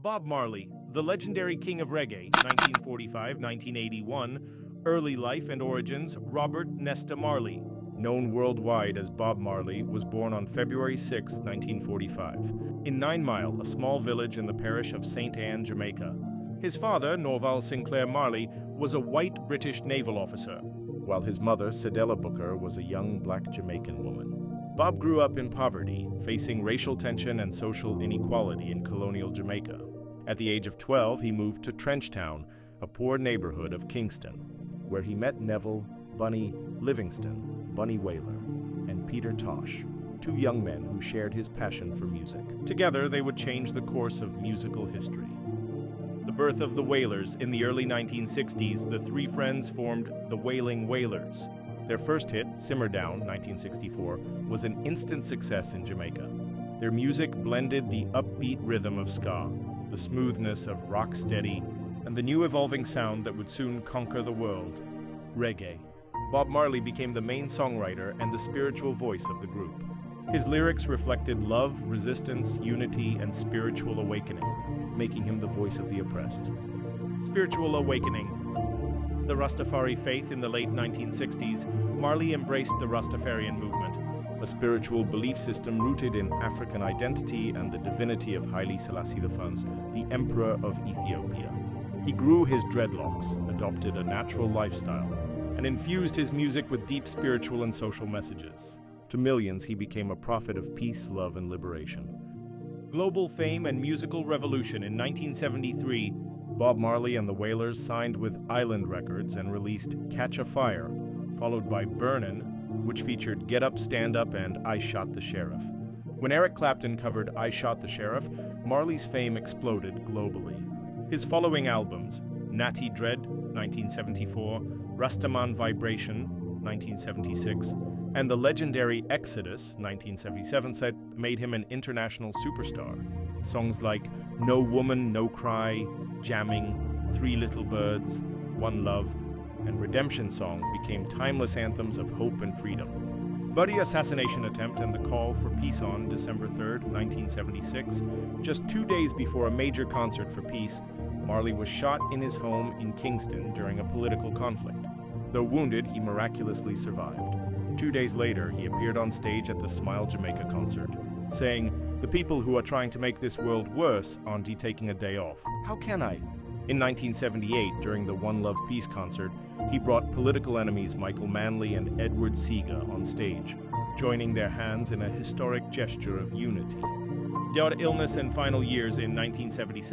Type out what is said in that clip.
Bob Marley, the legendary king of reggae, 1945-1981, early life and origins. Robert Nesta Marley, known worldwide as Bob Marley, was born on February 6, 1945, in 9 Mile, a small village in the parish of St. Anne, Jamaica. His father, Norval Sinclair Marley, was a white British naval officer, while his mother, Cedella Booker, was a young black Jamaican woman. Bob grew up in poverty, facing racial tension and social inequality in colonial Jamaica. At the age of 12, he moved to Trenchtown, a poor neighborhood of Kingston, where he met Neville, Bunny Livingston, Bunny Wailer, and Peter Tosh, 2 young men who shared his passion for music. Together, they would change the course of musical history. The birth of the Wailers in the early 1960s, the 3 friends formed the Wailing Wailers. Their first hit, Simmer Down, 1964, was an instant success in Jamaica. Their music blended the upbeat rhythm of ska, the smoothness of rock-steady, and the new evolving sound that would soon conquer the world, reggae. Bob Marley became the main songwriter and the spiritual voice of the group. His lyrics reflected love, resistance, unity, and spiritual awakening, making him the voice of the oppressed. Spiritual awakening. The Rastafari faith in the late 1960s, Marley embraced the Rastafarian movement, a spiritual belief system rooted in African identity and the divinity of Haile Selassie I, the Emperor of Ethiopia. He grew his dreadlocks, adopted a natural lifestyle, and infused his music with deep spiritual and social messages. To millions, he became a prophet of peace, love, and liberation. Global fame and musical revolution. In 1973, Bob Marley and the Wailers signed with Island Records and released Catch a Fire, followed by Burnin', which featured Get Up, Stand Up, and I Shot the Sheriff. When Eric Clapton covered I Shot the Sheriff, Marley's fame exploded globally. His following albums, Natty Dread, 1974, Rastaman Vibration, 1976, and the legendary Exodus, 1977, made him an international superstar. Songs like No Woman, No Cry, Jamming, 3 Little Birds, One Love, and Redemption Song became timeless anthems of hope and freedom. Buddy assassination attempt and the call for peace on December 3, 1976, just 2 days before a major concert for peace, Marley was shot in his home in Kingston during a political conflict. Though wounded, he miraculously survived. 2 days later, he appeared on stage at the Smile Jamaica concert, saying, "The people who are trying to make this world worse aren't taking a day off. How can I?" In 1978, during the One Love Peace concert, he brought political enemies Michael Manley and Edward Seega on stage, joining their hands in a historic gesture of unity. Due to illness and final years in 1977,